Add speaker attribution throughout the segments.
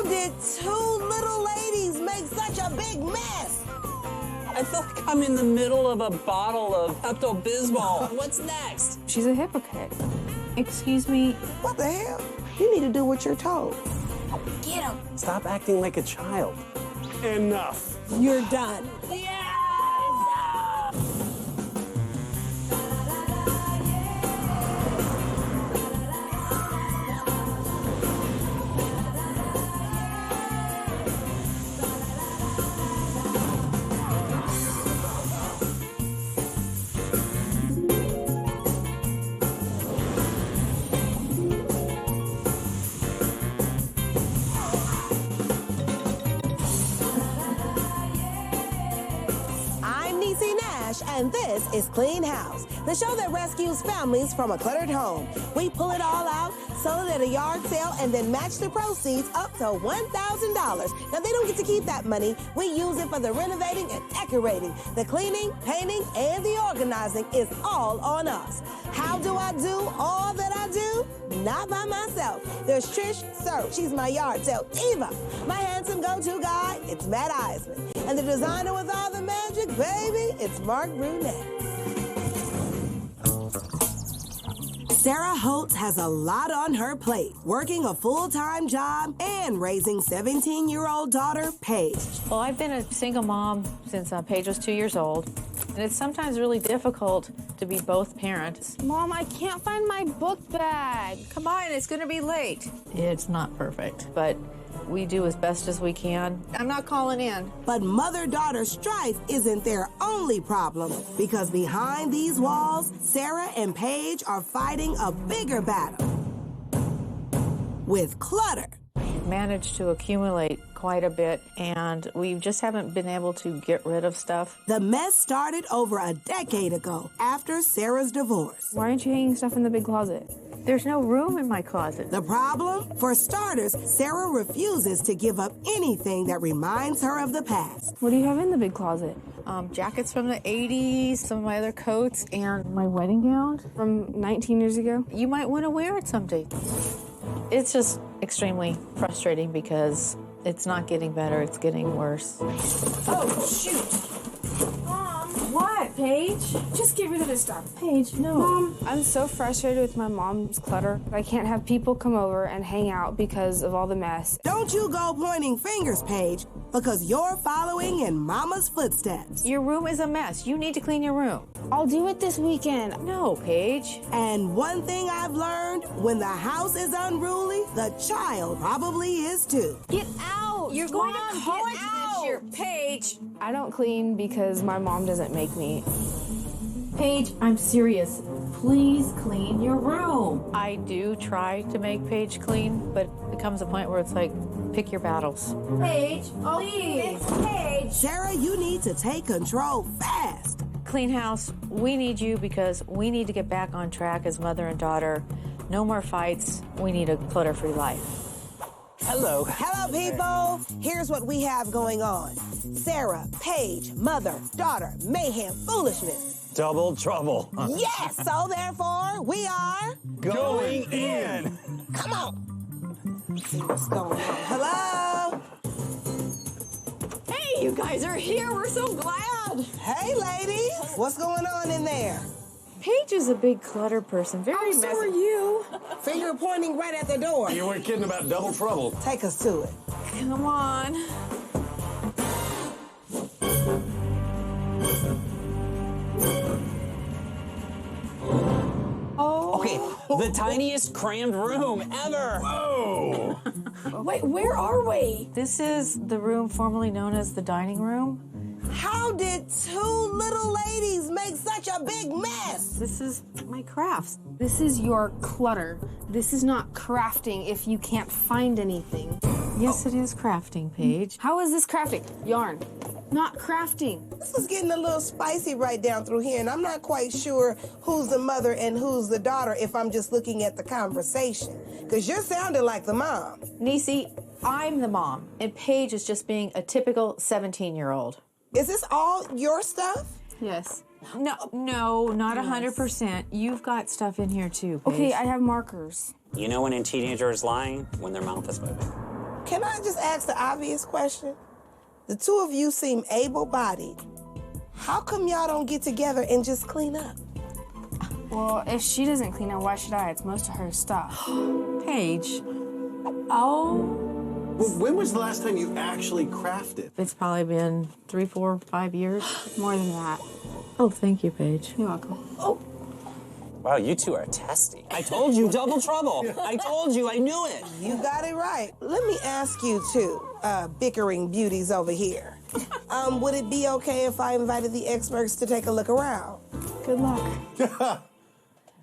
Speaker 1: did two little ladies make such a big mess?
Speaker 2: I feel like I'm in the middle of a bottle of Pepto-Bismol. What's next?
Speaker 3: She's a hypocrite. Excuse me.
Speaker 1: What the hell? You need to do what you're told.
Speaker 3: Get him.
Speaker 2: Stop acting like a child. Enough.
Speaker 1: You're done. I'm Niecy Nash, and this is Clean House, the show that rescues families from a cluttered home. We pull it all out, sell it at a yard sale, and then match the proceeds up to $1,000. Now, they don't get to keep that money. We use it for the renovating and decorating. The cleaning, painting, and the organizing is all on us. How do I do all that I do? Not by myself. There's Trish Serve. She's my yard sale diva. My handsome go-to guy, it's Matt Eisman. And the designer with all the magic, baby, it's Mark Brunette. Sarah Hotz has a lot on her plate, working a full-time job and raising 17-year-old daughter, Paige.
Speaker 4: Well, I've been a single mom since Paige was 2 years old, and it's sometimes really difficult to be both parents.
Speaker 3: Mom, I can't find my book bag.
Speaker 4: Come on, it's gonna be late. It's not perfect, but we do as best as we can. I'm not calling in.
Speaker 1: But mother-daughter strife isn't their only problem, because behind these walls, Sarah and Paige are fighting a bigger battle with clutter.
Speaker 4: We've managed to accumulate quite a bit, and we just haven't been able to get rid of stuff.
Speaker 1: The mess started over a decade ago after Sarah's divorce.
Speaker 3: Why aren't you hanging stuff in the big closet?
Speaker 4: There's no room in my closet.
Speaker 1: The problem? For starters, Sarah refuses to give up anything that reminds her of the past.
Speaker 3: What do you have in the big closet?
Speaker 4: Jackets from the 80s, some of my other coats, and my wedding gown.
Speaker 3: From 19 years ago?
Speaker 4: You might want to wear it someday. It's just extremely frustrating because it's not getting better, it's getting worse.
Speaker 3: Oh, shoot. Mom. What, Paige? Just get rid of this stuff. Paige, no. Mom, I'm so frustrated with my mom's clutter. I can't have people come over and hang out because of all the mess.
Speaker 1: Don't you go pointing fingers, Paige, because you're following in Mama's footsteps.
Speaker 4: Your room is a mess. You need to clean your room.
Speaker 3: I'll do it this weekend.
Speaker 4: No, Paige.
Speaker 1: And one thing I've learned, when the house is unruly, the child probably is too.
Speaker 3: Get out!
Speaker 4: You're going
Speaker 3: Mom,
Speaker 4: to college
Speaker 3: get out!
Speaker 4: this year, Paige.
Speaker 3: I don't clean because my mom doesn't make me.
Speaker 5: Paige, I'm serious. Please clean your room.
Speaker 4: I do try to make Paige clean, but it comes a point where it's like, pick your battles.
Speaker 5: Paige, please.
Speaker 3: Paige!
Speaker 1: Sarah, you need to take control fast.
Speaker 4: Clean house, we need you because we need to get back on track as mother and daughter. No more fights. We need a clutter-free life.
Speaker 2: Hello.
Speaker 1: Hello, people. Here's what we have going on. Sarah, Paige, mother, daughter, mayhem, foolishness.
Speaker 2: Double trouble.
Speaker 1: Yes, so therefore, we are
Speaker 2: Going in.
Speaker 1: Come on. Let's see what's going on. Hello?
Speaker 4: Hey, you guys are here. We're so glad.
Speaker 1: Hey, ladies. What's going on in there?
Speaker 4: Paige is a big clutter person. Very messy.
Speaker 3: So are you.
Speaker 1: Finger pointing right at the door.
Speaker 2: You weren't kidding about double trouble.
Speaker 1: Take us to it.
Speaker 4: Come on.
Speaker 2: Okay, the tiniest crammed room ever. Whoa.
Speaker 3: Wait, where are we?
Speaker 4: This is the room formerly known as the dining room.
Speaker 1: How did two little ladies make such a big mess?
Speaker 4: This is my crafts.
Speaker 3: This is your clutter. This is not crafting if you can't find anything.
Speaker 4: Yes, it is crafting, Paige.
Speaker 3: How is this crafting? Yarn. Not crafting.
Speaker 1: This is getting a little spicy right down through here, and I'm not quite sure who's the mother and who's the daughter if I'm just looking at the conversation. Because you're sounding like the mom.
Speaker 4: Niecy, I'm the mom, and Paige is just being a typical 17-year-old.
Speaker 1: Is this all your stuff?
Speaker 3: Yes.
Speaker 4: No, not 100%. You've got stuff in here too, Paige.
Speaker 3: Okay, I have markers.
Speaker 2: You know when a teenager is lying? When their mouth is moving.
Speaker 1: Can I just ask the obvious question? The two of you seem able-bodied. How come y'all don't get together and just clean up?
Speaker 3: Well, if she doesn't clean up, why should I? It's most of her stuff.
Speaker 4: Paige,
Speaker 6: Well, when was the last time you actually crafted?
Speaker 4: it's probably been 3, 4, 5 years.
Speaker 3: More than that.
Speaker 4: Oh, thank you, Paige.
Speaker 3: You're welcome.
Speaker 2: Wow, you two are testy. I told you, double trouble. I told you, I knew it.
Speaker 1: You got it right. Let me ask you two, bickering beauties over here. Would it be okay if I invited the experts to take a look around?
Speaker 3: Good luck.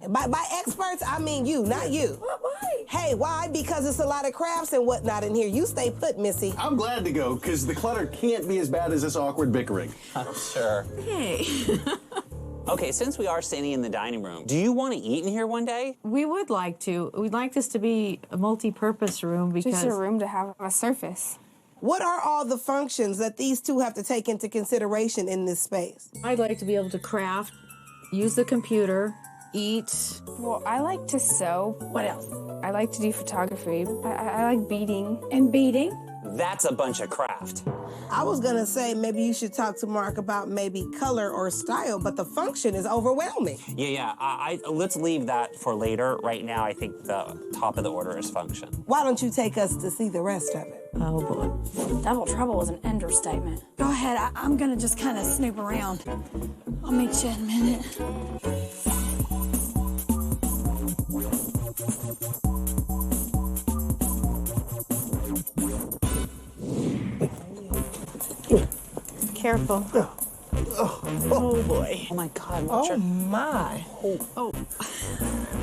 Speaker 1: By experts, I mean you, not you.
Speaker 5: Why?
Speaker 1: Hey, why? Because it's a lot of crafts and whatnot in here. You stay put, Missy.
Speaker 6: I'm glad to go, because the clutter can't be as bad as this awkward bickering.
Speaker 2: I'm sure.
Speaker 4: Hey.
Speaker 2: Okay, since we are standing in the dining room, do you want to eat in here one day?
Speaker 4: We would like to. We'd like this to be a multi-purpose room because...
Speaker 3: Just a room to have a surface.
Speaker 1: What are all the functions that these two have to take into consideration in this space?
Speaker 4: I'd like to be able to craft, use the computer, eat.
Speaker 3: Well, I like to sew.
Speaker 5: What else?
Speaker 3: I like to do photography. I like beading.
Speaker 5: And beading?
Speaker 2: That's a bunch of craft.
Speaker 1: I was gonna say maybe you should talk to Mark about maybe color or style, but the function is overwhelming.
Speaker 2: Yeah. Let's leave that for later. Right now, I think the top of the order is function.
Speaker 1: Why don't you take us to see the rest of it?
Speaker 4: Oh, boy.
Speaker 5: Double trouble is an understatement. Go ahead, I'm gonna just kind of snoop around. I'll meet you in a minute.
Speaker 4: Careful.
Speaker 2: Oh boy. Oh my God.
Speaker 1: Oh my.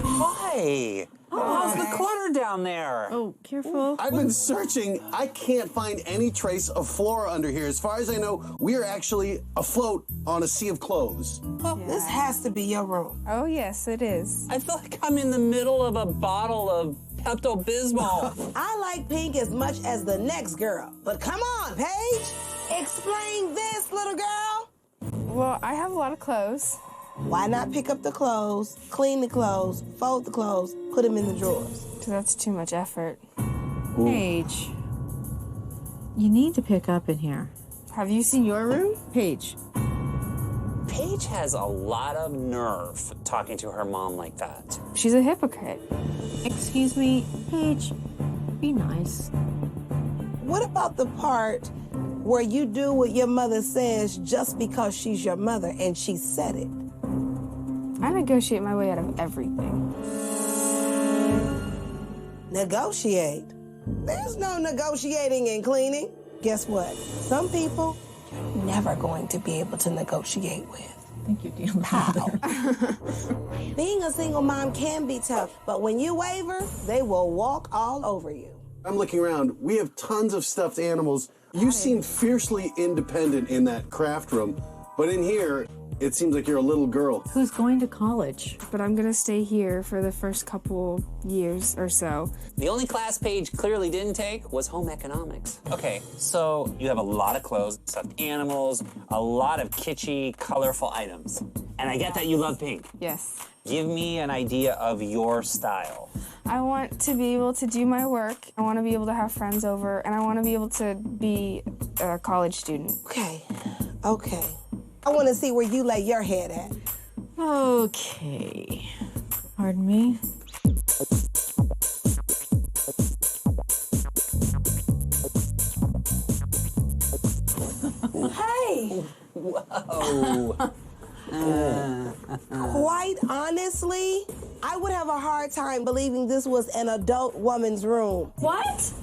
Speaker 2: Hi. How's the clutter down there?
Speaker 4: Oh, careful.
Speaker 6: I've been searching. I can't find any trace of flora under here. As far as I know, we are actually afloat on a sea of clothes.
Speaker 1: This has to be your room.
Speaker 3: Oh, yes, it is.
Speaker 2: I feel like I'm in the middle of a bottle of Pepto-Bismol.
Speaker 1: I like pink as much as the next girl, but come on, Paige. Explain this, little girl.
Speaker 3: Well, I have a lot of clothes.
Speaker 1: Why not pick up the clothes, clean the clothes, fold the clothes, put them in the drawers?
Speaker 3: Because that's too much effort.
Speaker 4: Paige, you need to pick up in here.
Speaker 3: Have you seen your room?
Speaker 4: Paige.
Speaker 2: Paige has a lot of nerve talking to her mom like that.
Speaker 3: She's a hypocrite.
Speaker 4: Excuse me, Paige, be nice.
Speaker 1: What about the part where you do what your mother says just because she's your mother and she said it?
Speaker 3: I negotiate my way out of everything.
Speaker 1: Negotiate? There's no negotiating and cleaning. Guess what? Some people you're never going to be able to negotiate with.
Speaker 4: Thank you, dear.
Speaker 1: How? Being a single mom can be tough, but when you waver, they will walk all over you.
Speaker 6: I'm looking around. We have tons of stuffed animals. You seem fiercely independent in that craft room, but in here, it seems like you're a little girl.
Speaker 4: Who's going to college?
Speaker 3: But I'm gonna stay here for the first couple years or so.
Speaker 2: The only class Paige clearly didn't take was home economics. Okay, so you have a lot of clothes, stuffed animals, a lot of kitschy, colorful items. And I get that you love pink.
Speaker 3: Yes.
Speaker 2: Give me an idea of your style.
Speaker 3: I want to be able to do my work. I want to be able to have friends over, and I want to be able to be a college student.
Speaker 1: Okay. I want to see where you lay your head at.
Speaker 4: Okay. Pardon me?
Speaker 5: Hey!
Speaker 2: Whoa.
Speaker 1: Quite honestly, I would have a hard time believing this was an adult woman's room.
Speaker 5: What?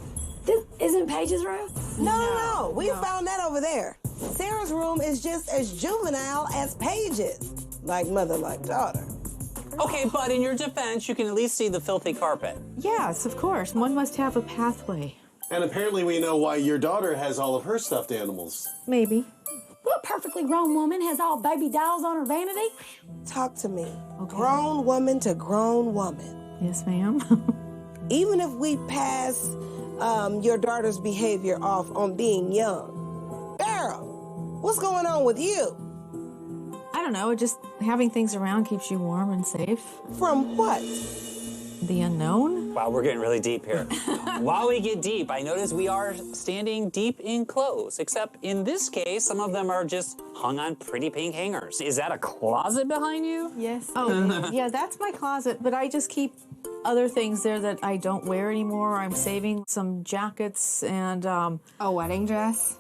Speaker 5: This isn't Paige's room?
Speaker 1: No. We found that over there. Sarah's room is just as juvenile as Paige's. Like mother, like daughter.
Speaker 2: Okay, but in your defense, you can at least see the filthy carpet.
Speaker 4: Yes, of course. One must have a pathway.
Speaker 6: And apparently we know why your daughter has all of her stuffed animals.
Speaker 4: Maybe.
Speaker 5: What perfectly grown woman has all baby dolls on her vanity?
Speaker 1: Talk to me. Grown woman to grown woman.
Speaker 4: Yes, ma'am.
Speaker 1: Even if we pass your daughter's behavior off on being young. Girl, what's going on with you?
Speaker 4: I don't know. Just having things around keeps you warm and safe.
Speaker 1: From what?
Speaker 4: The unknown?
Speaker 2: Wow, we're getting really deep here. While we get deep, I notice we are standing deep in clothes, except in this case, some of them are just hung on pretty pink hangers. Is that a closet behind you?
Speaker 3: Yes.
Speaker 4: Oh, yeah, that's my closet, but I just keep other things there that I don't wear anymore. I'm saving some jackets and
Speaker 3: A wedding dress.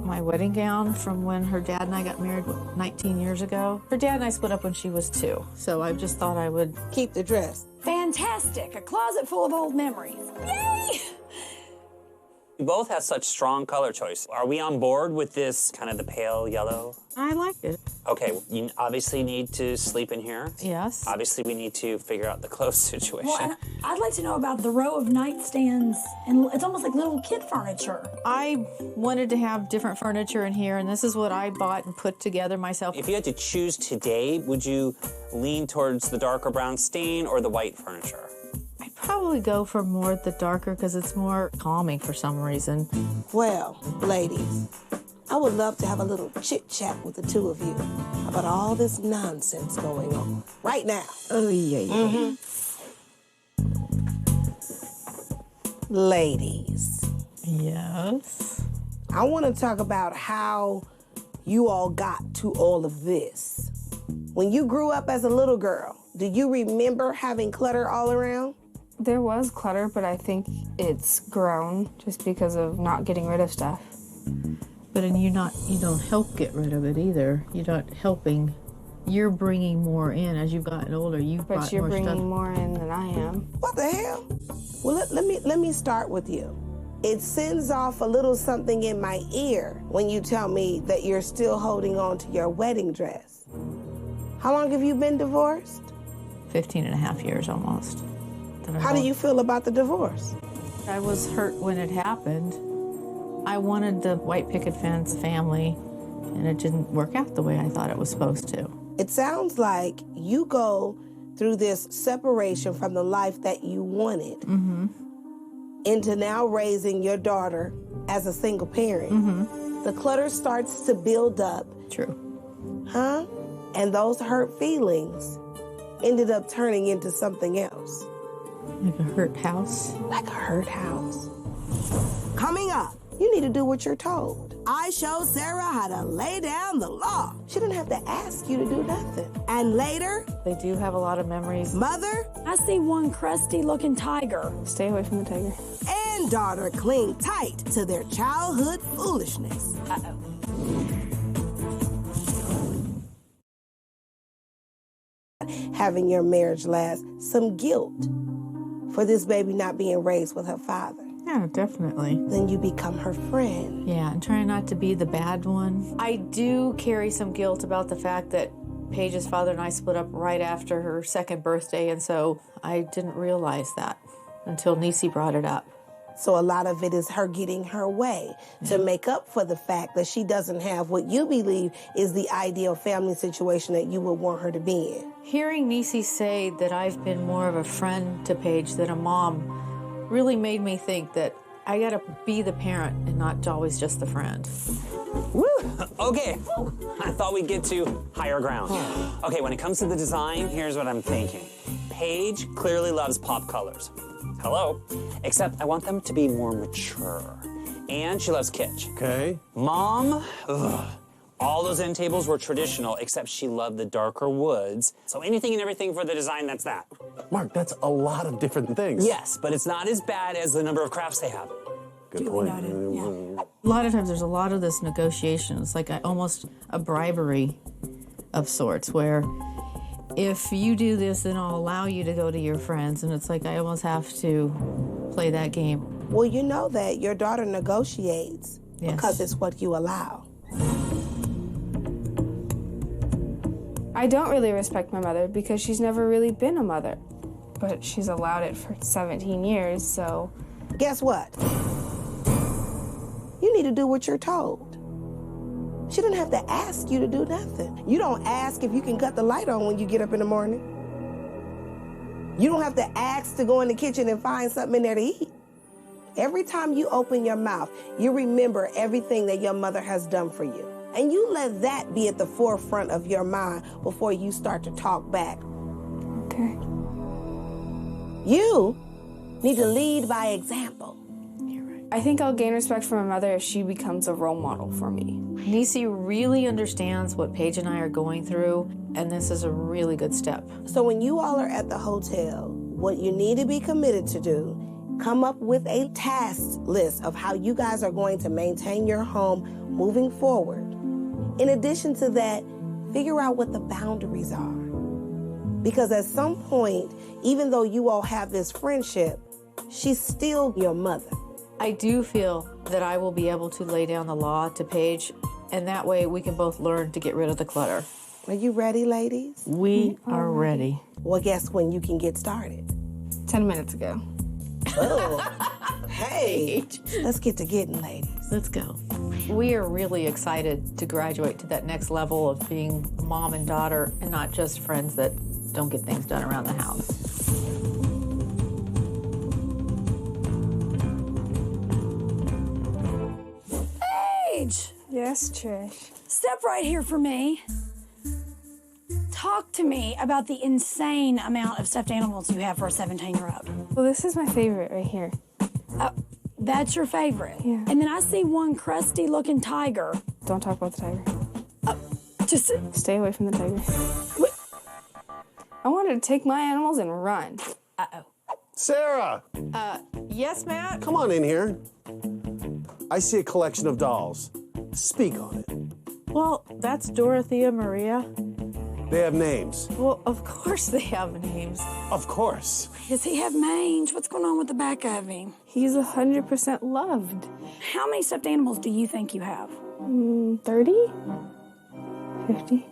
Speaker 4: my wedding gown from when her dad and I got married 19 years ago. Her dad and I split up when she was 2, so I just thought I would
Speaker 1: Keep the dress.
Speaker 5: Fantastic. A closet full of old memories. Yay!
Speaker 2: We both have such strong color choice. Are we on board with this kind of the pale yellow?
Speaker 4: I like it.
Speaker 2: Okay, you obviously need to sleep in here.
Speaker 4: Yes.
Speaker 2: Obviously, we need to figure out the clothes situation.
Speaker 5: Well, and I'd like to know about the row of nightstands, and it's almost like little kid furniture.
Speaker 4: I wanted to have different furniture in here, and this is what I bought and put together myself.
Speaker 2: If you had to choose today, would you lean towards the darker brown stain or the white furniture?
Speaker 4: I'd probably go for more the darker because it's more calming for some reason.
Speaker 1: Well, ladies, I would love to have a little chit-chat with the two of you about all this nonsense going on right now.
Speaker 4: Oh, yeah.
Speaker 1: Ladies,
Speaker 4: Yes.
Speaker 1: I want to talk about how you all got to all of this. When you grew up as a little girl, do you remember having clutter all around?
Speaker 3: There was clutter, but I think it's grown just because of not getting rid of stuff.
Speaker 4: But you don't help get rid of it either. You're not helping. You're bringing more in as you've gotten older. You've
Speaker 3: But
Speaker 4: brought
Speaker 3: you're
Speaker 4: more
Speaker 3: bringing
Speaker 4: stuff.
Speaker 3: more in than I am.
Speaker 1: What the hell? Well, let me start with you. It sends off a little something in my ear when you tell me that you're still holding on to your wedding dress. How long have you been divorced?
Speaker 4: 15 and a half years almost.
Speaker 1: How do you feel about the divorce?
Speaker 4: I was hurt when it happened. I wanted the white picket fence family, and it didn't work out the way I thought it was supposed to.
Speaker 1: It sounds like you go through this separation from the life that you wanted into now raising your daughter as a single parent. The clutter starts to build up,
Speaker 4: True.
Speaker 1: huh? And those hurt feelings ended up turning into something else.
Speaker 4: Like a hurt house.
Speaker 1: Like a hurt house. Coming up, you need to do what you're told. I showed Sarah how to lay down the law. She didn't have to ask you to do nothing. And later,
Speaker 4: They do have a lot of memories.
Speaker 1: mother
Speaker 5: I see one crusty looking tiger.
Speaker 3: Stay away from the tiger.
Speaker 1: and daughter cling tight to their childhood foolishness. Having your marriage last, some guilt for this baby not being raised with her father.
Speaker 4: Yeah, definitely.
Speaker 1: Then you become her friend.
Speaker 4: Yeah, and trying not to be the bad one. I do carry some guilt about the fact that Paige's father and I split up right after her second birthday, and so I didn't realize that until Niecy brought it up.
Speaker 1: So a lot of it is her getting her way to make up for the fact that she doesn't have what you believe is the ideal family situation that you would want her to be in.
Speaker 4: Hearing Niecy say that I've been more of a friend to Paige than a mom really made me think that I gotta be the parent and not always just the friend.
Speaker 2: Woo! Okay, I thought we'd get to higher ground. Okay, when it comes to the design, here's what I'm thinking. Paige clearly loves pop colors. Hello. Except I want them to be more mature. And she loves kitsch.
Speaker 6: Okay.
Speaker 2: Mom, all those end tables were traditional, except she loved the darker woods. So anything and everything for the design, that's that.
Speaker 6: Mark, that's a lot of different things.
Speaker 2: Yes, but it's not as bad as the number of crafts they have.
Speaker 6: Good
Speaker 5: Duly
Speaker 6: point.
Speaker 5: noted, yeah.
Speaker 4: A lot of times there's a lot of this negotiation. It's like almost a bribery of sorts where if you do this, then I'll allow you to go to your friends. And it's like I almost have to play that game.
Speaker 1: Well, you know that your daughter negotiates
Speaker 4: Yes.
Speaker 1: because it's what you allow.
Speaker 3: I don't really respect my mother because she's never really been a mother. But she's allowed it for 17 years, so...
Speaker 1: Guess what? You need to do what you're told. She didn't have to ask you to do nothing. You don't ask if you can cut the light on when you get up in the morning. You don't have to ask to go in the kitchen and find something in there to eat. Every time you open your mouth, you remember everything that your mother has done for you. And you let that be at the forefront of your mind before you start to talk back.
Speaker 3: Okay.
Speaker 1: You need to lead by example.
Speaker 3: I think I'll gain respect for my mother if she becomes a role model for me.
Speaker 4: Niecy really understands what Paige and I are going through, and this is a really good step.
Speaker 1: So when you all are at the hotel, what you need to be committed to do, come up with a task list of how you guys are going to maintain your home moving forward. In addition to that, figure out what the boundaries are. Because at some point, even though you all have this friendship, she's still your mother.
Speaker 4: I do feel that I will be able to lay down the law to Paige, and that way we can both learn to get rid of the clutter.
Speaker 1: Are you ready, ladies?
Speaker 4: We are ready.
Speaker 1: Well, guess when you can get started?
Speaker 3: 10 minutes ago.
Speaker 1: Oh, hey, let's get to getting, ladies.
Speaker 4: Let's go. We are really excited to graduate to that next level of being mom and daughter and not just friends that don't get things done around the house.
Speaker 5: Paige,
Speaker 3: Yes, Trish.
Speaker 5: step right here for me. Talk to me about the insane amount of stuffed animals you have for a 17-year-old.
Speaker 3: Well, this is my favorite right here.
Speaker 5: That's your favorite?
Speaker 3: Yeah.
Speaker 5: And then I see one crusty-looking tiger.
Speaker 3: Don't talk about the tiger.
Speaker 5: Just,
Speaker 3: Stay away from the tiger. I wanted to take my animals and run.
Speaker 6: Sarah,
Speaker 4: Yes, Matt?
Speaker 6: come on in here. I see a collection of dolls. Speak on it.
Speaker 4: Well, that's Dorothea Maria.
Speaker 6: They have names.
Speaker 4: Well, of course they have names.
Speaker 6: Of course.
Speaker 5: does he have mange? What's going on with the back of him?
Speaker 3: He's 100% loved.
Speaker 5: How many stuffed animals do you think you have?
Speaker 3: 30? 50?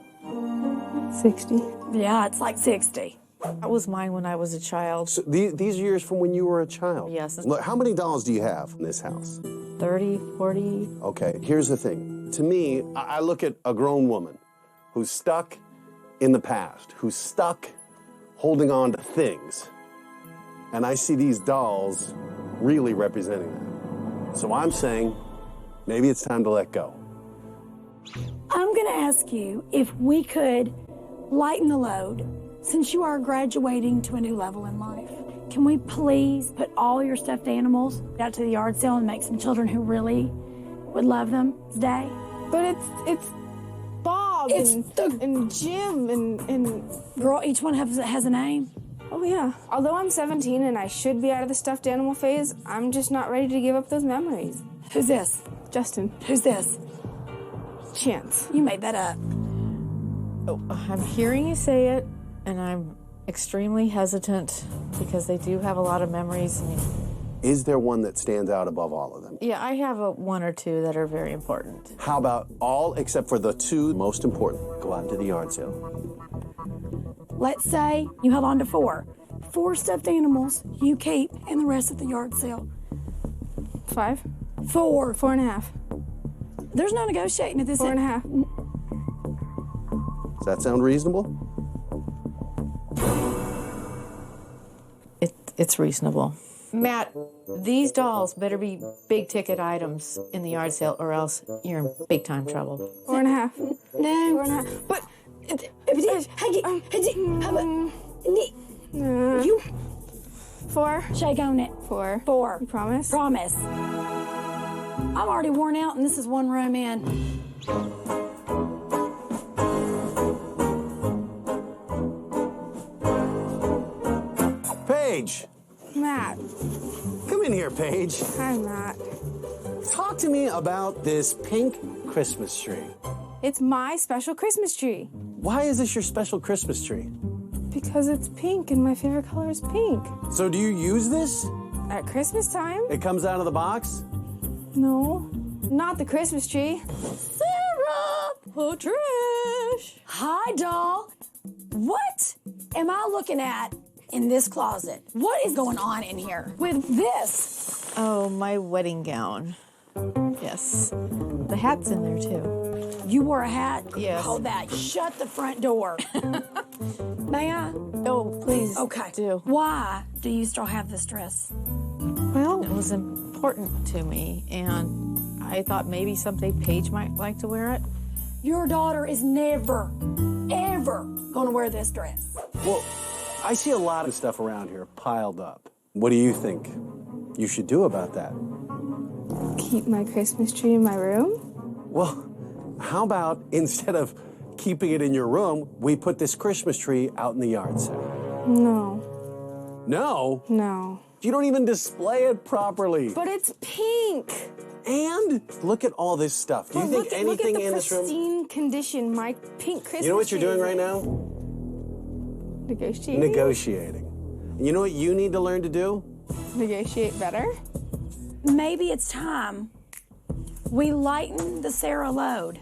Speaker 3: 60?
Speaker 5: Yeah, it's like 60.
Speaker 4: That was mine when I was a child.
Speaker 6: So these are years from when you were a child.
Speaker 4: Yes.
Speaker 6: Look, how many dolls do you have in this house?
Speaker 4: 30, 40.
Speaker 6: Okay, here's the thing. To me, I look at a grown woman who's stuck in the past, who's stuck holding on to things. And I see these dolls really representing that. So I'm saying maybe it's time to let go.
Speaker 5: I'm going to ask you if we could lighten the load since you are graduating to a new level in life. Can we please put all your stuffed animals out to the yard sale and make some children who really would love them today?
Speaker 3: But it's Bob and Jim and
Speaker 5: Girl, each one has a name.
Speaker 3: oh yeah. Although I'm 17 and I should be out of the stuffed animal phase, I'm just not ready to give up those memories.
Speaker 5: Who's this?
Speaker 3: Justin,
Speaker 5: Who's this?
Speaker 3: Chance.
Speaker 5: You made that up.
Speaker 4: I'm hearing you say it, and I'm extremely hesitant because they do have a lot of memories. I mean,
Speaker 6: Is there one that stands out above all of them?
Speaker 4: yeah, I have one or two that are very important.
Speaker 6: How about all except for the two most important? Go out to the yard sale.
Speaker 5: Let's say you held on to 4. 4 stuffed animals you keep and the rest at the yard sale.
Speaker 3: 5?
Speaker 5: 4.
Speaker 3: 4.5.
Speaker 5: There's no negotiating at this
Speaker 3: 4.5.
Speaker 6: Does that sound reasonable?
Speaker 4: It's reasonable. Matt, these dolls better be big ticket items in the yard sale, or else you're in big time trouble.
Speaker 3: 4.5.
Speaker 5: No.
Speaker 3: 4.5. But
Speaker 5: You
Speaker 3: 4.
Speaker 5: shake on it.
Speaker 3: 4.
Speaker 5: 4.
Speaker 3: You promise?
Speaker 5: Promise. I'm already worn out and this is one room in.
Speaker 6: Paige,
Speaker 3: Matt.
Speaker 6: come in here, Paige.
Speaker 3: Hi, Matt.
Speaker 6: Talk to me about this pink Christmas tree.
Speaker 3: It's my special Christmas tree.
Speaker 6: Why is this your special Christmas tree?
Speaker 3: Because it's pink and my favorite color is pink.
Speaker 6: So do you use this?
Speaker 3: At Christmas time?
Speaker 6: It comes out of the box?
Speaker 3: No. Not the Christmas tree.
Speaker 5: Sarah!
Speaker 4: Oh, Trish!
Speaker 5: Hi, doll. What am I looking at in this closet? What is going on in here with this?
Speaker 4: Oh, my wedding gown. Yes. The hat's in there, too.
Speaker 5: You wore a hat?
Speaker 4: Yes.
Speaker 5: Hold that. Shut the front door. May I?
Speaker 4: Oh, please.
Speaker 5: Okay.
Speaker 4: Do.
Speaker 5: Why do you still have this dress?
Speaker 4: Well, it was important to me, and I thought maybe someday Paige might like to wear it.
Speaker 5: Your daughter is never, ever gonna wear this dress.
Speaker 6: Well, I see a lot of stuff around here piled up. What do you think you should do about that?
Speaker 3: Keep my Christmas tree in my room?
Speaker 6: Well, how about instead of keeping it in your room, we put this Christmas tree out in the yard sale?
Speaker 3: No.
Speaker 6: No?
Speaker 3: No.
Speaker 6: You don't even display it properly.
Speaker 3: But it's pink.
Speaker 6: And look at all this stuff. Do you think anything in this room?
Speaker 3: Look at the pristine condition, my pink Christmas
Speaker 6: You know what you're
Speaker 3: tree
Speaker 6: doing
Speaker 3: is
Speaker 6: right
Speaker 3: in.
Speaker 6: now?
Speaker 3: Negotiating?
Speaker 6: Negotiating. You know what you need to learn to do?
Speaker 3: Negotiate better?
Speaker 5: Maybe it's time we lighten the Sarah load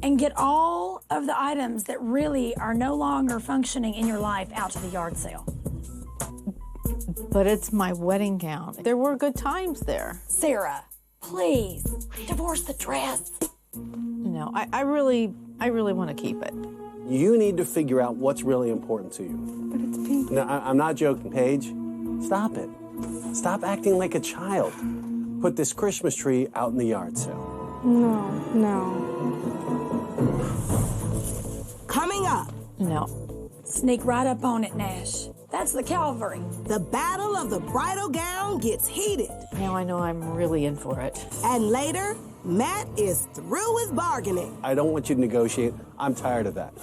Speaker 5: and get all of the items that really are no longer functioning in your life out to the yard sale.
Speaker 4: But it's my wedding gown. There were good times there.
Speaker 5: Sarah, please, divorce the dress.
Speaker 4: No, I really want to keep it.
Speaker 6: You need to figure out what's really important to you.
Speaker 3: But it's pink.
Speaker 6: No, I'm not joking, Paige. Stop it. Stop acting like a child. Put this Christmas tree out in the yard sale.
Speaker 3: No.
Speaker 1: Coming up,
Speaker 4: No.
Speaker 5: Sneak right up on it, Nash. That's the cavalry.
Speaker 1: the battle of the bridal gown gets heated.
Speaker 4: Now I know I'm really in for it.
Speaker 1: And later, Matt is through his bargaining.
Speaker 6: I don't want you to negotiate. I'm tired of that.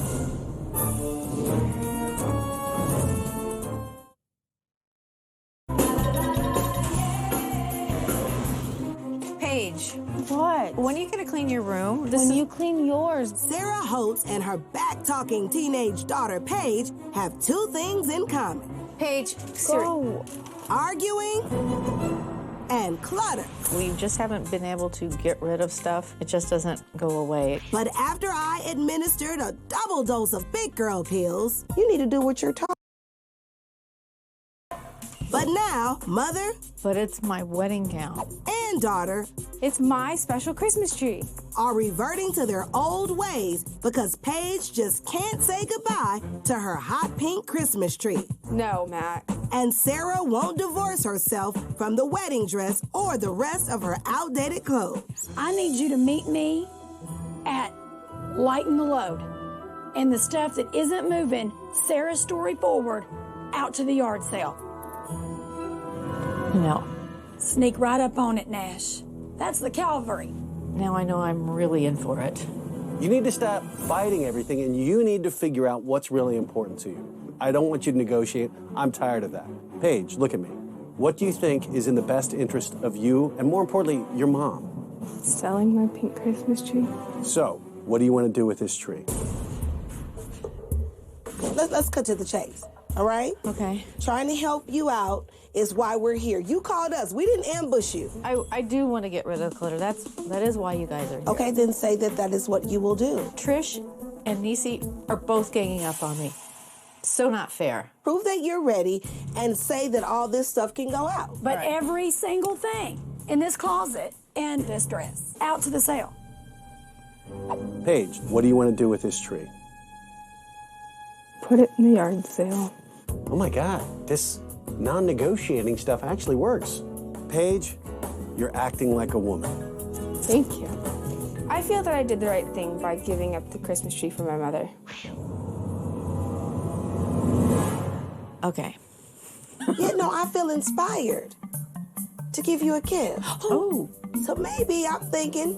Speaker 4: Paige,
Speaker 3: What?
Speaker 4: when are you going to clean your room?
Speaker 3: When you clean yours.
Speaker 1: Sarah Hotz and her back-talking teenage daughter, Paige, have two things in common.
Speaker 4: Paige,
Speaker 3: Go.
Speaker 1: Arguing and clutter.
Speaker 4: we just haven't been able to get rid of stuff. It just doesn't go away.
Speaker 1: But after I administered a double dose of big girl pills, you need to do what you're taught. But now, mother
Speaker 4: But it's my wedding gown.
Speaker 1: and daughter
Speaker 3: It's my special Christmas tree.
Speaker 1: are reverting to their old ways because Paige just can't say goodbye to her hot pink Christmas tree.
Speaker 3: No, Matt.
Speaker 1: And Sarah won't divorce herself from the wedding dress or the rest of her outdated clothes.
Speaker 5: I need you to meet me at Lighten the Load. And the stuff that isn't moving Sarah's story forward out to the yard sale.
Speaker 4: No.
Speaker 5: Sneak right up on it, Nash. That's the cavalry.
Speaker 4: Now I know I'm really in for it.
Speaker 6: You need to stop fighting everything, and you need to figure out what's really important to you. I don't want you to negotiate. I'm tired of that. Paige, look at me. What do you think is in the best interest of you, and more importantly, your mom?
Speaker 3: Selling my pink Christmas tree.
Speaker 6: So, what do you want to do with this tree?
Speaker 1: Let's cut to the chase, all right?
Speaker 4: Okay.
Speaker 1: Trying to help you out is why we're here. You called us. We didn't ambush you.
Speaker 4: I do want to get rid of the clutter. That is why you guys are here.
Speaker 1: Okay, then say that is what you will do.
Speaker 4: Trish and Niecy are both ganging up on me. So not fair.
Speaker 1: Prove that you're ready and say that all this stuff can go out.
Speaker 5: But every single thing in this closet and this dress out to the sale.
Speaker 6: Paige, what do you want to do with this tree?
Speaker 3: Put it in the yard sale.
Speaker 6: Oh my God, this non-negotiating stuff actually works. Paige, you're acting like a woman.
Speaker 3: Thank you. I feel that I did the right thing by giving up the Christmas tree for my mother.
Speaker 4: Okay.
Speaker 1: Yeah, no, I feel inspired to give you a gift.
Speaker 4: Oh,
Speaker 1: So maybe I'm thinking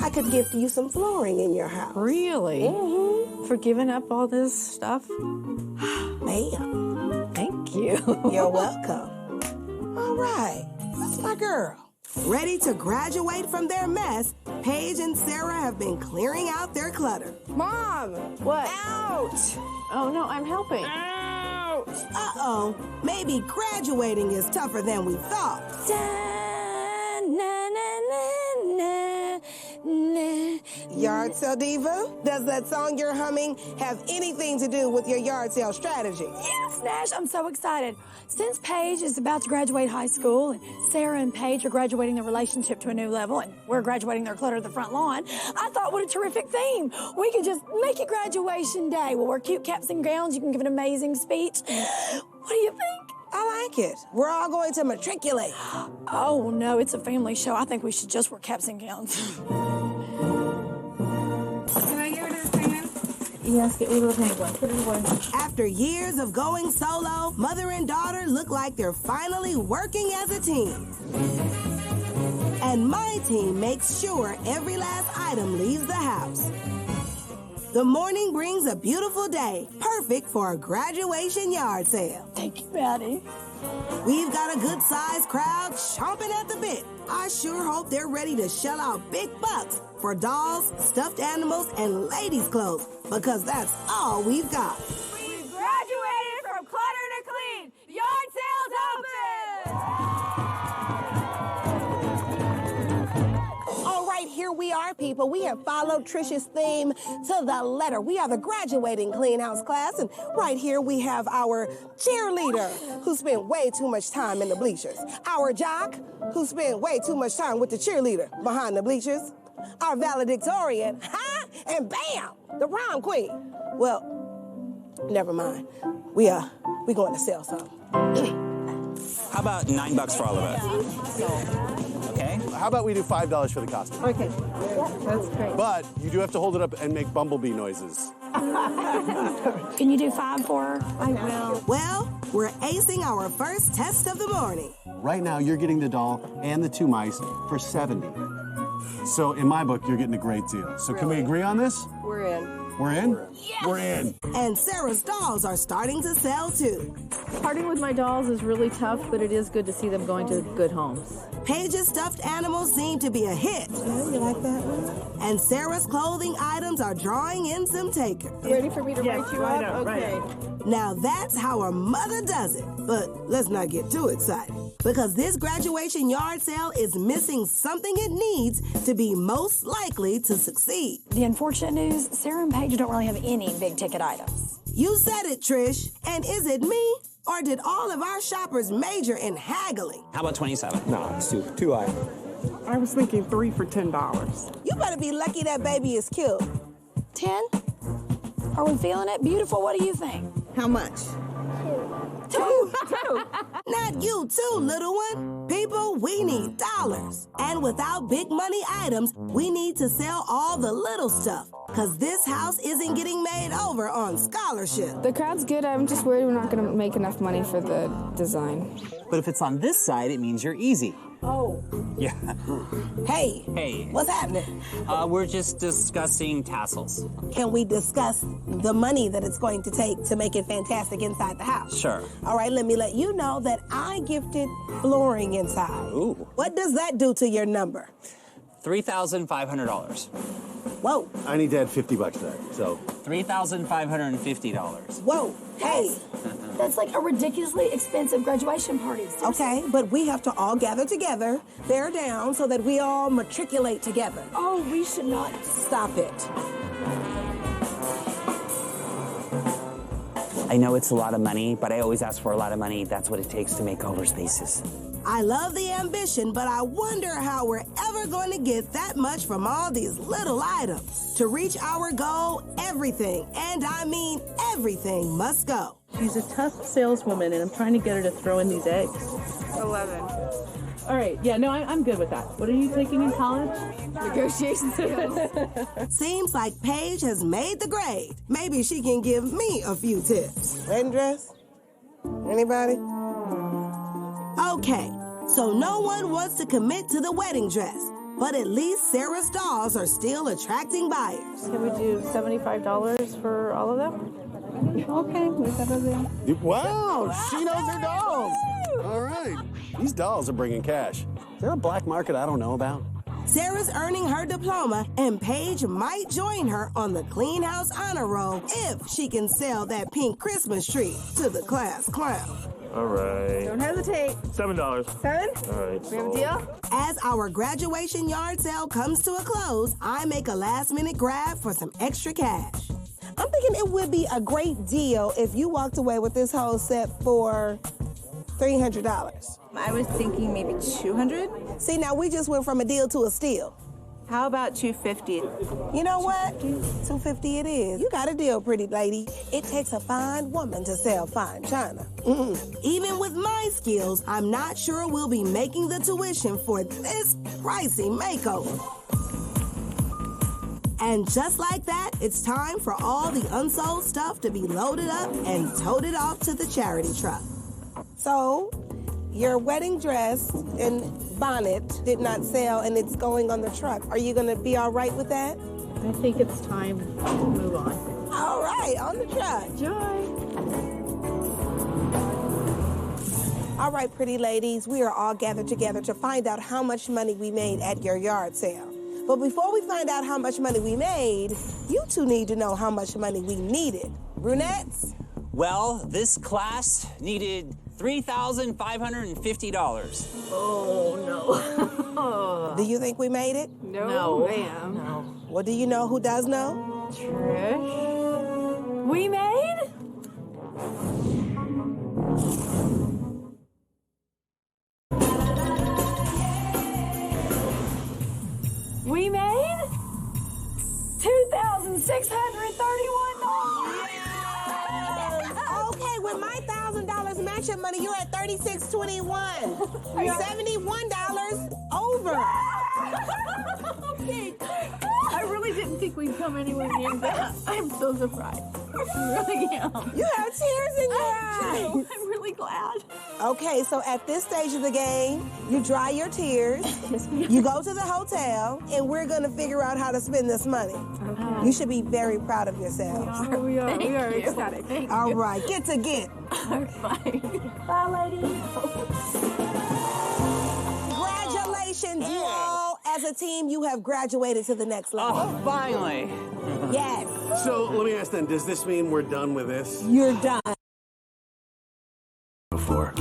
Speaker 1: I could gift you some flooring in your house.
Speaker 4: really? For giving up all this stuff?
Speaker 1: Ma'am,
Speaker 4: Thank you.
Speaker 1: you're welcome. All right, that's my girl. Ready to graduate from their mess, Paige and Sarah have been clearing out their clutter.
Speaker 3: Mom!
Speaker 4: What?
Speaker 3: Ouch!
Speaker 4: Oh, no, I'm helping.
Speaker 3: Ouch!
Speaker 1: Uh-oh, maybe graduating is tougher than we thought.
Speaker 5: Da, na, na, na, na, na.
Speaker 1: Yard sale diva, does that song you're humming have anything to do with your yard sale strategy?
Speaker 5: Yes, Nash, I'm so excited. Since Paige is about to graduate high school and Sarah and Paige are graduating their relationship to a new level and we're graduating their clutter to the front lawn, I thought, what a terrific theme. We could just make it graduation day. We'll wear cute caps and gowns. You can give an amazing speech. What do you think?
Speaker 1: I like it. We're all going to matriculate.
Speaker 5: Oh, no, it's a family show. I think we should just wear caps and gowns.
Speaker 3: Can I get rid of this payment? Yes, get rid of the penguin. Put it away.
Speaker 1: After years of going solo, mother and daughter look like they're finally working as a team. And my team makes sure every last item leaves the house. The morning brings a beautiful day, perfect for a graduation yard sale.
Speaker 5: Thank you, Maddie.
Speaker 1: We've got a good-sized crowd chomping at the bit. I sure hope they're ready to shell out big bucks for dolls, stuffed animals, and ladies' clothes, because that's all we've got.
Speaker 3: We graduated from clutter to clean. Yard sales open!
Speaker 1: All right, here we are, people. We have followed Trish's theme to the letter. We are the graduating clean house class, and right here we have our cheerleader, who spent way too much time in the bleachers. Our jock, who spent way too much time with the cheerleader behind the bleachers. Our valedictorian, and bam, the prom queen. Well, never mind. We going to sell some.
Speaker 2: How about $9 for all of it? Okay.
Speaker 6: How about we do $5 for the costume?
Speaker 3: Okay. That's great.
Speaker 6: But you do have to hold it up and make bumblebee noises.
Speaker 5: Can you do 5 for her?
Speaker 3: I will.
Speaker 1: Well, we're acing our first test of the morning.
Speaker 6: Right now, you're getting the doll and the 2 mice for $70. So in my book, you're getting a great deal. So can we agree on this?
Speaker 1: We're in.
Speaker 6: We're in? Yes! We're in.
Speaker 1: And Sarah's dolls are starting to sell too.
Speaker 4: Parting with my dolls is really tough, but it is good to see them going to good homes.
Speaker 1: Paige's stuffed animals seem to be a hit. Yeah, you like that one? And Sarah's clothing items are drawing in some takers.
Speaker 3: Ready for me to write you up? Okay.
Speaker 1: Now that's how a mother does it. But let's not get too excited, because this graduation yard sale is missing something it needs to be most likely to succeed.
Speaker 5: The unfortunate news, Sarah and Paige don't really have any big ticket items.
Speaker 1: You said it, Trish. And is it me? Or did all of our shoppers major in haggling?
Speaker 2: How about 27?
Speaker 7: No, it's too high.
Speaker 8: I was thinking 3 for $10.
Speaker 1: You better be lucky that baby is killed.
Speaker 5: 10? Are we feeling it? Beautiful, what do you think?
Speaker 1: How much? 2. Not you too, little one. People, we need dollars. And without big money items, we need to sell all the little stuff, because this house isn't getting made over on scholarship.
Speaker 3: The crowd's good. I'm just worried we're not going to make enough money for the design.
Speaker 2: But if it's on this side, it means you're easy.
Speaker 1: Oh.
Speaker 2: Yeah.
Speaker 1: Hey.
Speaker 2: Hey.
Speaker 1: What's happening?
Speaker 2: We're just discussing tassels.
Speaker 1: Can we discuss the money that it's going to take to make it fantastic inside the house?
Speaker 2: Sure.
Speaker 1: All right, let me let you know that I gifted flooring inside.
Speaker 2: Ooh.
Speaker 1: What does that do to your number?
Speaker 2: $3,500.
Speaker 1: Whoa.
Speaker 6: I need to add $50 to that, so.
Speaker 2: $3,550.
Speaker 1: Whoa. Hey.
Speaker 5: That's like a ridiculously expensive graduation party.
Speaker 1: Okay, but we have to all gather together, bear down, so that we all matriculate together.
Speaker 5: Oh, we should not.
Speaker 1: Stop it.
Speaker 2: I know it's a lot of money, but I always ask for a lot of money. That's what it takes to make over spaces.
Speaker 1: I love the ambition, but I wonder how we're ever going to get that much from all these little items. To reach our goal, everything, and I mean everything, must go.
Speaker 9: She's a tough saleswoman, and I'm trying to get her to throw in these eggs.
Speaker 3: 11.
Speaker 9: All right, yeah, no, I'm good with that. What are you taking in college?
Speaker 3: Negotiation skills.
Speaker 1: Seems like Paige has made the grade. Maybe she can give me a few tips. Wedding dress? Anybody? Okay, so no one wants to commit to the wedding dress, but at least Sarah's dolls are still attracting buyers.
Speaker 9: Can we do $75 for all of them?
Speaker 3: Okay, we got it there.
Speaker 6: Wow, she knows her dolls. All right. These dolls are bringing cash. Is there a black market I don't know about?
Speaker 1: Sarah's earning her diploma, and Paige might join her on the Clean House Honor Roll if she can sell that pink Christmas tree to the class clown.
Speaker 7: All right.
Speaker 3: Don't hesitate.
Speaker 7: $7.
Speaker 3: 7?
Speaker 7: All right.
Speaker 3: We have a deal?
Speaker 1: As our graduation yard sale comes to a close, I make a last-minute grab for some extra cash. I'm thinking it would be a great deal if you walked away with this whole set for $300.
Speaker 10: I was thinking maybe 200.
Speaker 1: See, now we just went from a deal to a steal.
Speaker 10: How about 250?
Speaker 1: You know what? 250 it is. You got a deal, pretty lady. It takes a fine woman to sell fine china. Even with my skills, I'm not sure we'll be making the tuition for this pricey makeover. And just like that, it's time for all the unsold stuff to be loaded up and toted off to the charity truck. So, your wedding dress and bonnet did not sell and it's going on the truck. Are you gonna be all right with that?
Speaker 4: I think it's time to move on.
Speaker 1: All right, on the truck.
Speaker 4: Joy.
Speaker 1: All right, pretty ladies, we are all gathered together to find out how much money we made at your yard sale. But before we find out how much money we made, you two need to know how much money we needed. Brunettes?
Speaker 2: Well, this class needed $3,550.
Speaker 4: Oh, no.
Speaker 1: Do you think we made it?
Speaker 3: No, ma'am.
Speaker 4: No.
Speaker 1: Well, do you know who does know?
Speaker 3: Trish? We made? We made
Speaker 5: $2,631.
Speaker 1: Okay, with my $1,000 matching money, you're at $3,621. $71 over.
Speaker 4: Okay. I really didn't think we'd come anywhere near that. I'm so surprised. I really am.
Speaker 1: You have tears in your eyes.
Speaker 4: I'm really glad.
Speaker 1: Okay, so at this stage of the game, you dry your tears, you go to the hotel, and we're gonna figure out how to spend this money.
Speaker 3: Okay.
Speaker 1: You should be very proud of yourselves.
Speaker 3: We are ecstatic.
Speaker 1: All right, get to get.
Speaker 4: I'm fine.
Speaker 5: Bye, ladies.
Speaker 1: Congratulations, you all, as a team, you have graduated to the next level.
Speaker 2: Oh, finally.
Speaker 1: Yes,
Speaker 6: So let me ask then, does this mean we're done with this?
Speaker 1: you're done.
Speaker 6: Before.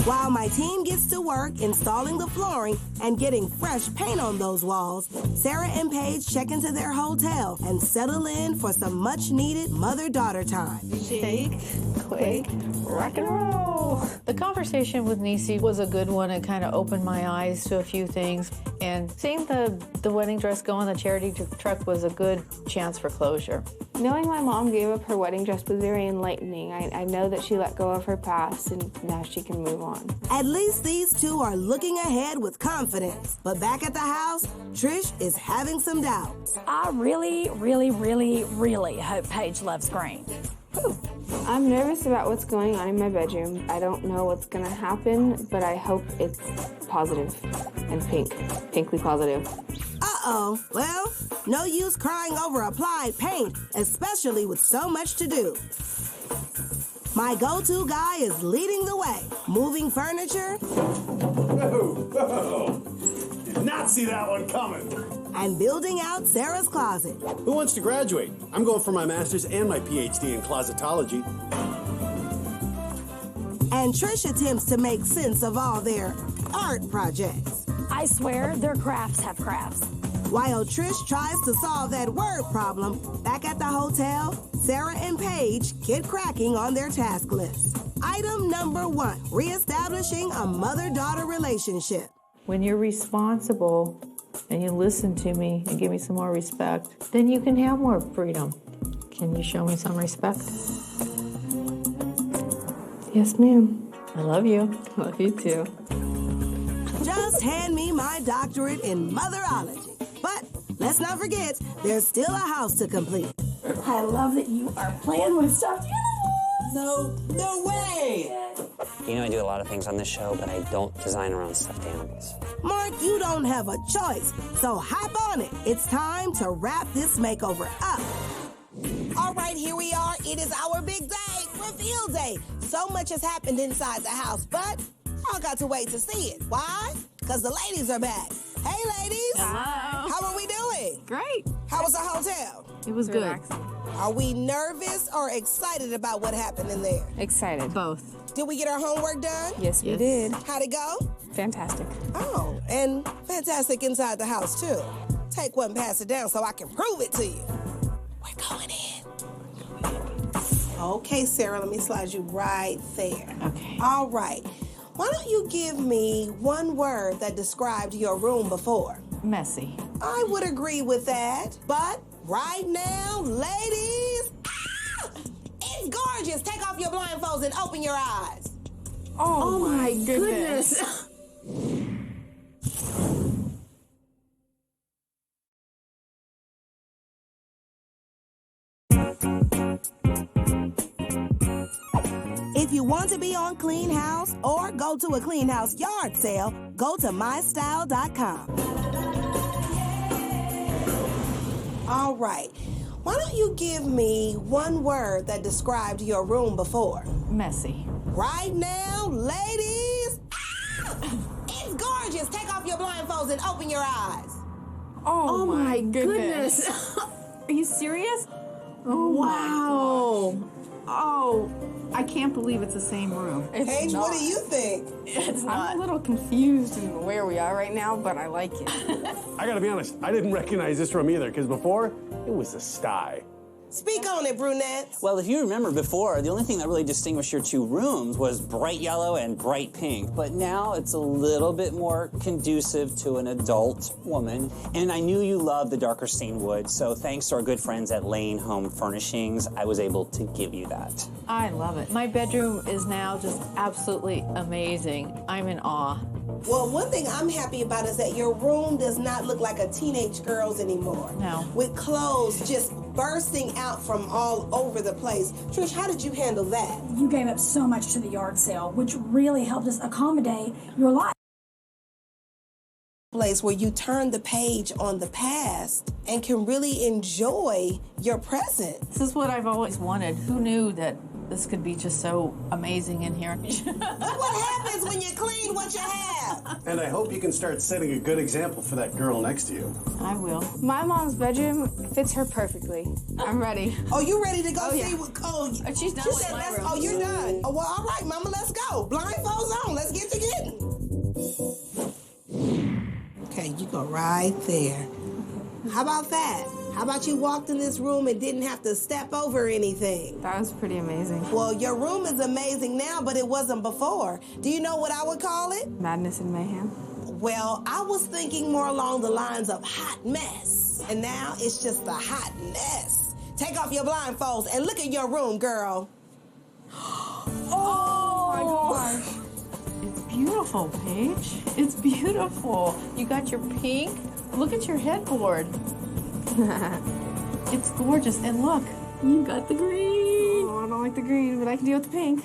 Speaker 1: While my team gets to work installing the flooring and getting fresh paint on those walls, Sarah and Paige check into their hotel and settle in for some much-needed mother-daughter time.
Speaker 3: Shake, quake, rock and roll.
Speaker 4: The conversation with Niecy was a good one. It kind of opened my eyes to a few things. And seeing the wedding dress go on the charity truck was a good chance for closure.
Speaker 3: Knowing my mom gave up her wedding dress was very enlightening. I know that she let go of her past and now she can move on.
Speaker 1: At least these two are looking ahead with confidence. But back at the house, Trish is having some doubts.
Speaker 5: I really, really, really, really hope Paige loves green.
Speaker 3: I'm nervous about what's going on in my bedroom. I don't know what's gonna happen, but I hope it's positive and pinkly positive.
Speaker 1: Uh-oh. Well, no use crying over applied paint, especially with so much to do. My go-to guy is leading the way, moving furniture.
Speaker 6: Whoa. Did not see that one coming.
Speaker 1: And building out Sarah's closet.
Speaker 6: Who wants to graduate? I'm going for my master's and my PhD in closetology.
Speaker 1: And Trish attempts to make sense of all their art projects.
Speaker 5: I swear their crafts have crafts.
Speaker 1: While Trish tries to solve that word problem, back at the hotel, Sarah and Paige get cracking on their task list. Item number 1, reestablishing a mother-daughter relationship.
Speaker 4: When you're responsible and you listen to me and give me some more respect, then you can have more freedom. Can you show me some respect?
Speaker 3: Yes, ma'am.
Speaker 4: I love you.
Speaker 3: Love you too.
Speaker 1: Just hand me my doctorate in motherology. But let's not forget, there's still a house to complete.
Speaker 5: I love that you are playing with stuffed animals.
Speaker 2: No way! You know, I do a lot of things on this show, but I don't design around stuffed animals.
Speaker 1: Mark, you don't have a choice, so hop on it. It's time to wrap this makeover up. All right, here we are. It is our big day, reveal day. So much has happened inside the house, but y'all got to wait to see it. Why? Because the ladies are back. Hey, ladies.
Speaker 4: Hello.
Speaker 1: How are we doing?
Speaker 4: Great.
Speaker 1: How was the hotel?
Speaker 4: It was good.
Speaker 1: Are we nervous or excited about what happened in there?
Speaker 3: Excited.
Speaker 4: Both.
Speaker 1: Did we get our homework done?
Speaker 3: Yes, we
Speaker 4: Yes.
Speaker 3: did.
Speaker 1: How'd it go?
Speaker 3: Fantastic.
Speaker 1: Oh, and fantastic inside the house, too. Take one, pass it down so I can prove it to you. We're going in. Okay, Sarah, let me slide you right there.
Speaker 4: Okay.
Speaker 1: All right. Why don't you give me one word that described your room before?
Speaker 4: Messy.
Speaker 1: I would agree with that, but right now, ladies, it's gorgeous. Take off your blindfolds and open your eyes.
Speaker 3: Oh my goodness.
Speaker 1: If you want to be on Clean House or go to a Clean House yard sale, go to mystyle.com. All right. Why don't you give me one word that described your room before?
Speaker 4: Messy.
Speaker 1: Right now, ladies, it's gorgeous. Take off your blindfolds and open your eyes.
Speaker 3: Oh my goodness.
Speaker 4: Are you serious? Oh, wow. Oh, I can't believe it's the same room.
Speaker 1: Paige, what do you think?
Speaker 3: I'm a little confused in where we are right now, but I like it.
Speaker 6: I gotta be honest, I didn't recognize this room either, because before, it was a sty.
Speaker 1: Speak on it, brunettes.
Speaker 2: Well, if you remember before, the only thing that really distinguished your two rooms was bright yellow and bright pink. But now it's a little bit more conducive to an adult woman. And I knew you loved the darker stained wood, so thanks to our good friends at Lane Home Furnishings, I was able to give you that.
Speaker 4: I love it. My bedroom is now just absolutely amazing. I'm in awe.
Speaker 1: Well, one thing I'm happy about is that your room does not look like a teenage girl's anymore.
Speaker 4: No.
Speaker 1: With clothes just bursting out from all over the place. Trish, how did you handle that?
Speaker 5: You gave up so much to the yard sale, which really helped us accommodate your life.
Speaker 1: Place where you turn the page on the past and can really enjoy your present.
Speaker 4: This is what I've always wanted. Who knew that this could be just so amazing in here?
Speaker 1: Look what happens when you clean what you have.
Speaker 6: And I hope you can start setting a good example for that girl next to you.
Speaker 4: I will.
Speaker 3: My mom's bedroom fits her perfectly. I'm ready.
Speaker 1: Oh, you ready to go see
Speaker 3: yeah.
Speaker 1: what?
Speaker 4: She's done
Speaker 1: she
Speaker 4: with
Speaker 1: said,
Speaker 4: my
Speaker 1: let's-
Speaker 4: room.
Speaker 1: Oh, you're done. Oh, well, all right, Mama, let's go. Blindfolds on. Let's get to getting. Okay, you go right there. How about that? How about you walked in this room and didn't have to step over anything?
Speaker 3: That was pretty amazing.
Speaker 1: Well, your room is amazing now, but it wasn't before. Do you know what I would call it?
Speaker 3: Madness and mayhem.
Speaker 1: Well, I was thinking more along the lines of hot mess. And now it's just a hot mess. Take off your blindfolds and look at your room, girl.
Speaker 4: Oh my gosh. It's beautiful, Paige. It's beautiful. You got your pink. Look at your headboard. It's gorgeous. And look, you got the green.
Speaker 3: Oh, I don't like the green, but I can deal with the pink.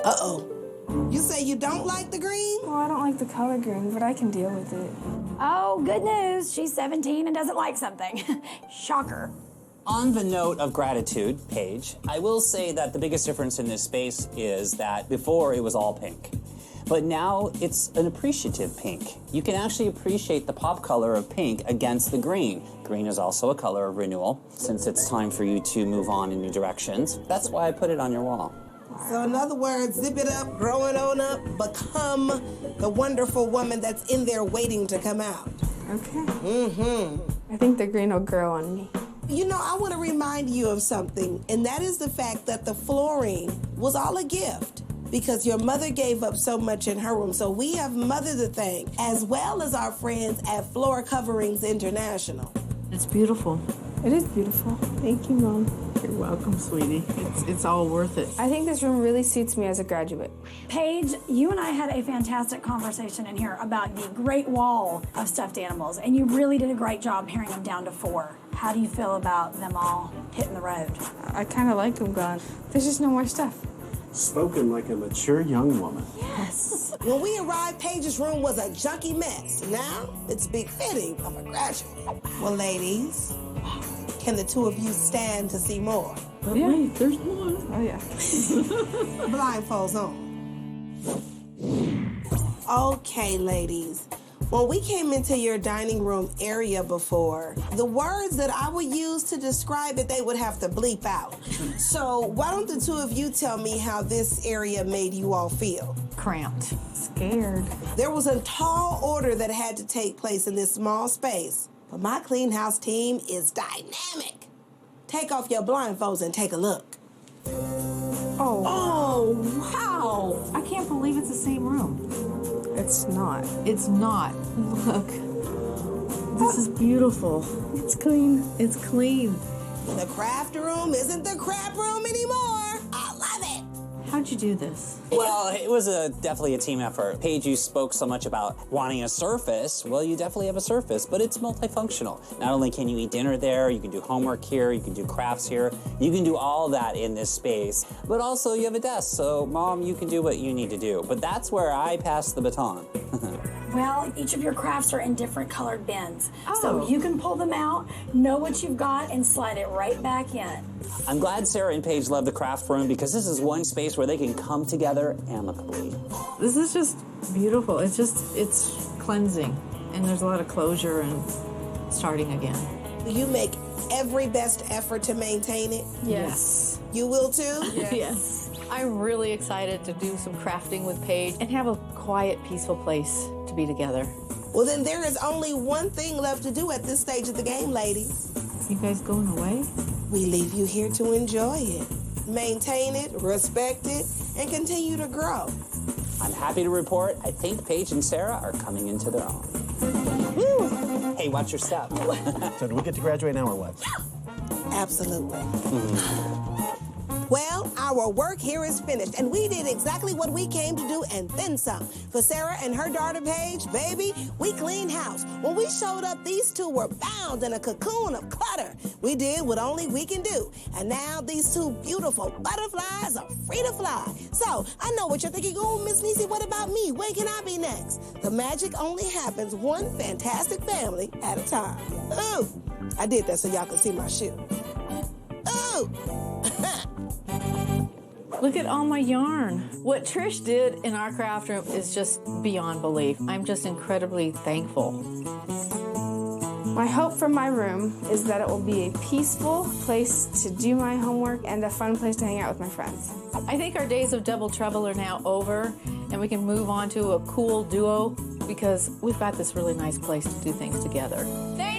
Speaker 1: Uh-oh. You say you don't like the green?
Speaker 3: Oh, I don't like the color green, but I can deal with it.
Speaker 5: Oh, good news. She's 17 and doesn't like something. Shocker.
Speaker 2: On the note of gratitude, Paige, I will say that the biggest difference in this space is that before it was all pink. But now it's an appreciative pink. You can actually appreciate the pop color of pink against the green. Green is also a color of renewal, since it's time for you to move on in new directions. That's why I put it on your wall.
Speaker 1: So in other words, zip it up, grow it on up, become the wonderful woman that's in there waiting to come out.
Speaker 3: Okay.
Speaker 1: Mm-hmm.
Speaker 3: I think the green will grow on me.
Speaker 1: You know, I want to remind you of something, and that is the fact that the flooring was all a gift because your mother gave up so much in her room. So we have mothered the thing, as well as our friends at Floor Coverings International.
Speaker 4: It's beautiful.
Speaker 3: It is beautiful. Thank you, Mom.
Speaker 4: You're welcome, sweetie. It's all worth it.
Speaker 3: I think this room really suits me as a graduate.
Speaker 5: Paige, you and I had a fantastic conversation in here about the great wall of stuffed animals, and you really did a great job paring them down to 4. How do you feel about them all hitting the road?
Speaker 3: I kind of like them gone. There's just no more stuff.
Speaker 6: Spoken like a mature young woman.
Speaker 1: Yes. When we arrived, Paige's room was a junky mess. Now, it's befitting of a graduate. Well, ladies, can the two of you stand to see more?
Speaker 4: But wait, there's more.
Speaker 3: Oh, yeah.
Speaker 1: Blindfolds on. Okay, ladies. When we came into your dining room area before, the words that I would use to describe it, they would have to bleep out. So why don't the two of you tell me how this area made you all feel?
Speaker 4: Cramped.
Speaker 3: Scared.
Speaker 1: There was a tall order that had to take place in this small space, but my clean house team is dynamic. Take off your blindfolds and take a look.
Speaker 4: Oh, wow. I can't believe it's the same room.
Speaker 3: It's not.
Speaker 4: It's not. Look. This is beautiful.
Speaker 3: It's clean.
Speaker 4: It's clean.
Speaker 1: The craft room isn't the crap room anymore. I love it.
Speaker 4: How'd you do this?
Speaker 2: Well, it was definitely a team effort. Paige, you spoke so much about wanting a surface. Well, you definitely have a surface, but it's multifunctional. Not only can you eat dinner there, you can do homework here, you can do crafts here, you can do all that in this space, but also you have a desk, so Mom, you can do what you need to do. But that's where I pass the baton.
Speaker 5: Well, each of your crafts are in different colored bins.
Speaker 4: Oh.
Speaker 5: So you can pull them out, know what you've got, and slide it right back in.
Speaker 2: I'm glad Sarah and Paige love the craft room because this is one space where they can come together amicably.
Speaker 4: This is just beautiful. It's cleansing, and there's a lot of closure and starting again.
Speaker 1: You make every best effort to maintain it?
Speaker 4: Yes.
Speaker 1: You will too?
Speaker 4: Yes. I'm really excited to do some crafting with Paige and have a quiet, peaceful place to be together.
Speaker 1: Well, then there is only one thing left to do at this stage of the game, ladies.
Speaker 4: You guys going away?
Speaker 1: We leave you here to enjoy it, maintain it, respect it, and continue to grow.
Speaker 2: I'm happy to report I think Paige and Sarah are coming into their own.
Speaker 1: Woo.
Speaker 2: Hey, watch your step.
Speaker 7: So do we get to graduate now or what?
Speaker 1: Absolutely. Well, our work here is finished, and we did exactly what we came to do and then some. For Sarah and her daughter Paige, baby, we cleaned house. When we showed up, these two were bound in a cocoon of clutter. We did what only we can do. And now these two beautiful butterflies are free to fly. So, I know what you're thinking. Oh, Miss Niecy, what about me? When can I be next? The magic only happens one fantastic family at a time. Ooh, I did that so y'all can see my shoe. Ooh.
Speaker 4: Look at all my yarn. What Trish did in our craft room is just beyond belief. I'm just incredibly thankful.
Speaker 3: My hope for my room is that it will be a peaceful place to do my homework and a fun place to hang out with my friends.
Speaker 4: I think our days of double trouble are now over, and we can move on to a cool duo because we've got this really nice place to do things together. Thank